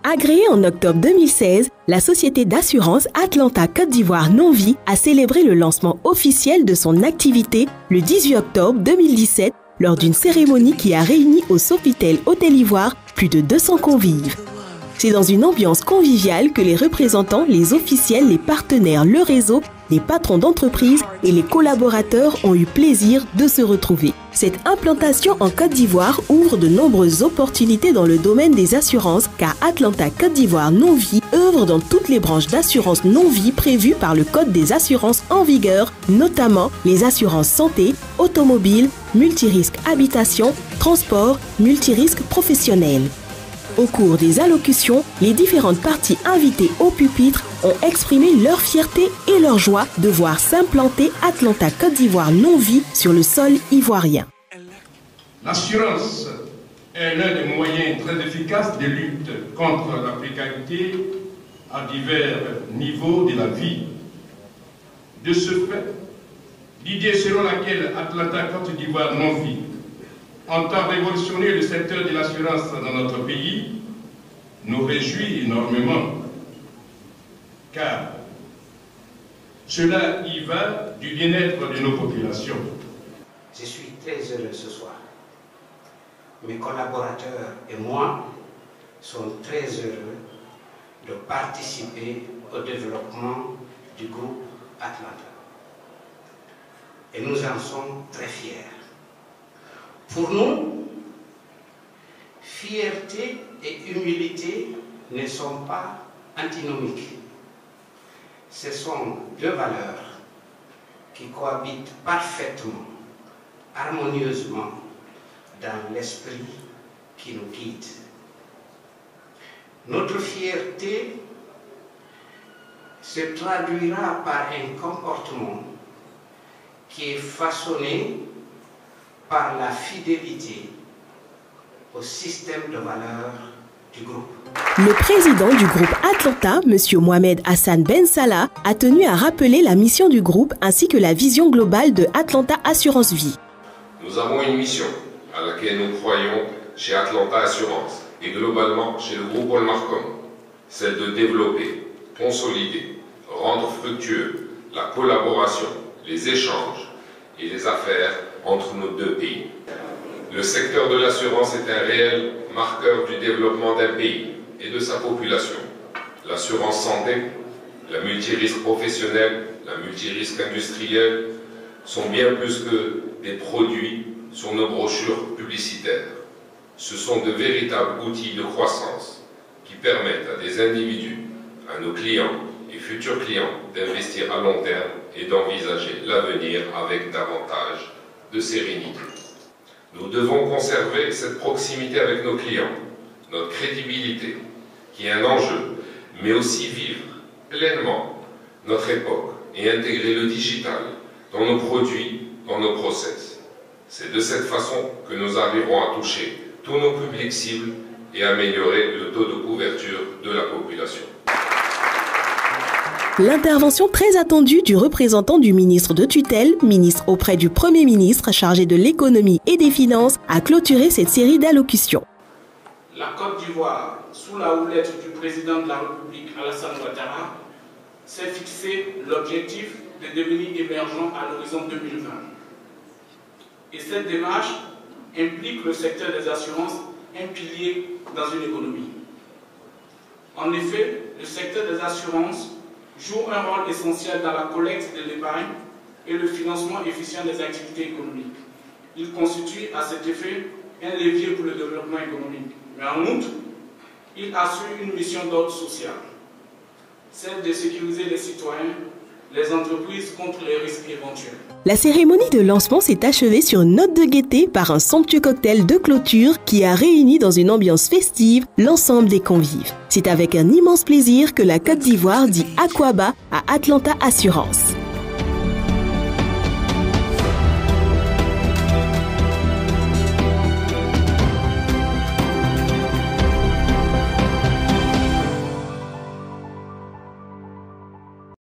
Agréée en octobre 2016, la société d'assurance Atlanta Côte d'Ivoire Non-Vie a célébré le lancement officiel de son activité le 18 octobre 2017 lors d'une cérémonie qui a réuni au Sofitel Hôtel Ivoire plus de 200 convives. C'est dans une ambiance conviviale que les représentants, les officiels, les partenaires, le réseau, les patrons d'entreprise et les collaborateurs ont eu plaisir de se retrouver. Cette implantation en Côte d'Ivoire ouvre de nombreuses opportunités dans le domaine des assurances car Atlanta Côte d'Ivoire Non-Vie œuvre dans toutes les branches d'assurance non-vie prévues par le Code des assurances en vigueur, notamment les assurances santé, automobile, multirisque habitation, transport, multirisque professionnel. Au cours des allocutions, les différentes parties invitées au pupitre ont exprimé leur fierté et leur joie de voir s'implanter Atlanta Côte d'Ivoire Non-Vie sur le sol ivoirien. L'assurance est l'un des moyens très efficaces de lutte contre la précarité à divers niveaux de la vie. De ce fait, l'idée selon laquelle Atlanta Côte d'Ivoire Non-Vie entend révolutionner le secteur de l'assurance dans notre pays nous réjouit énormément, car cela y va du bien-être de nos populations. Je suis très heureux ce soir. Mes collaborateurs et moi sommes très heureux de participer au développement du groupe Atlanta. Et nous en sommes très fiers. Pour nous, fierté et humilité ne sont pas antinomiques. Ce sont deux valeurs qui cohabitent parfaitement, harmonieusement dans l'esprit qui nous guide. Notre fierté se traduira par un comportement qui est façonné par la fidélité au système de valeurs du groupe. Le président du groupe Atlanta, M. Mohamed Hassan Ben Salah, a tenu à rappeler la mission du groupe ainsi que la vision globale de Atlanta Assurance Vie. Nous avons une mission à laquelle nous croyons chez Atlanta Assurance et globalement chez le groupe Walmarcom, celle de développer, consolider, rendre fructueux la collaboration, les échanges et les affaires entre nos deux pays. Le secteur de l'assurance est un réel marqueur du développement d'un pays et de sa population. L'assurance santé, la multirisque professionnelle, la multirisque industrielle sont bien plus que des produits sur nos brochures publicitaires. Ce sont de véritables outils de croissance qui permettent à des individus, à nos clients et futurs clients d'investir à long terme et d'envisager l'avenir avec davantage de sérénité. Nous devons conserver cette proximité avec nos clients, notre crédibilité, qui est un enjeu, mais aussi vivre pleinement notre époque et intégrer le digital dans nos produits, dans nos process. C'est de cette façon que nous arriverons à toucher tous nos publics cibles et améliorer le taux de couverture de la population. L'intervention très attendue du représentant du ministre de tutelle, ministre auprès du Premier ministre chargé de l'économie et des finances, a clôturé cette série d'allocutions. La Côte d'Ivoire, sous la houlette du président de la République Alassane Ouattara, s'est fixé l'objectif de devenir émergent à l'horizon 2020. Et cette démarche implique le secteur des assurances, un pilier dans une économie. En effet, le secteur des assurances joue un rôle essentiel dans la collecte de l'épargne et le financement efficient des activités économiques. Il constitue à cet effet un levier pour le développement économique. Mais en outre, il assure une mission d'ordre social, celle de sécuriser les citoyens, les entreprises contre les risques éventuels. La cérémonie de lancement s'est achevée sur une note de gaieté par un somptueux cocktail de clôture qui a réuni dans une ambiance festive l'ensemble des convives. C'est avec un immense plaisir que la Côte d'Ivoire dit Aquaba à Atlanta Assurance.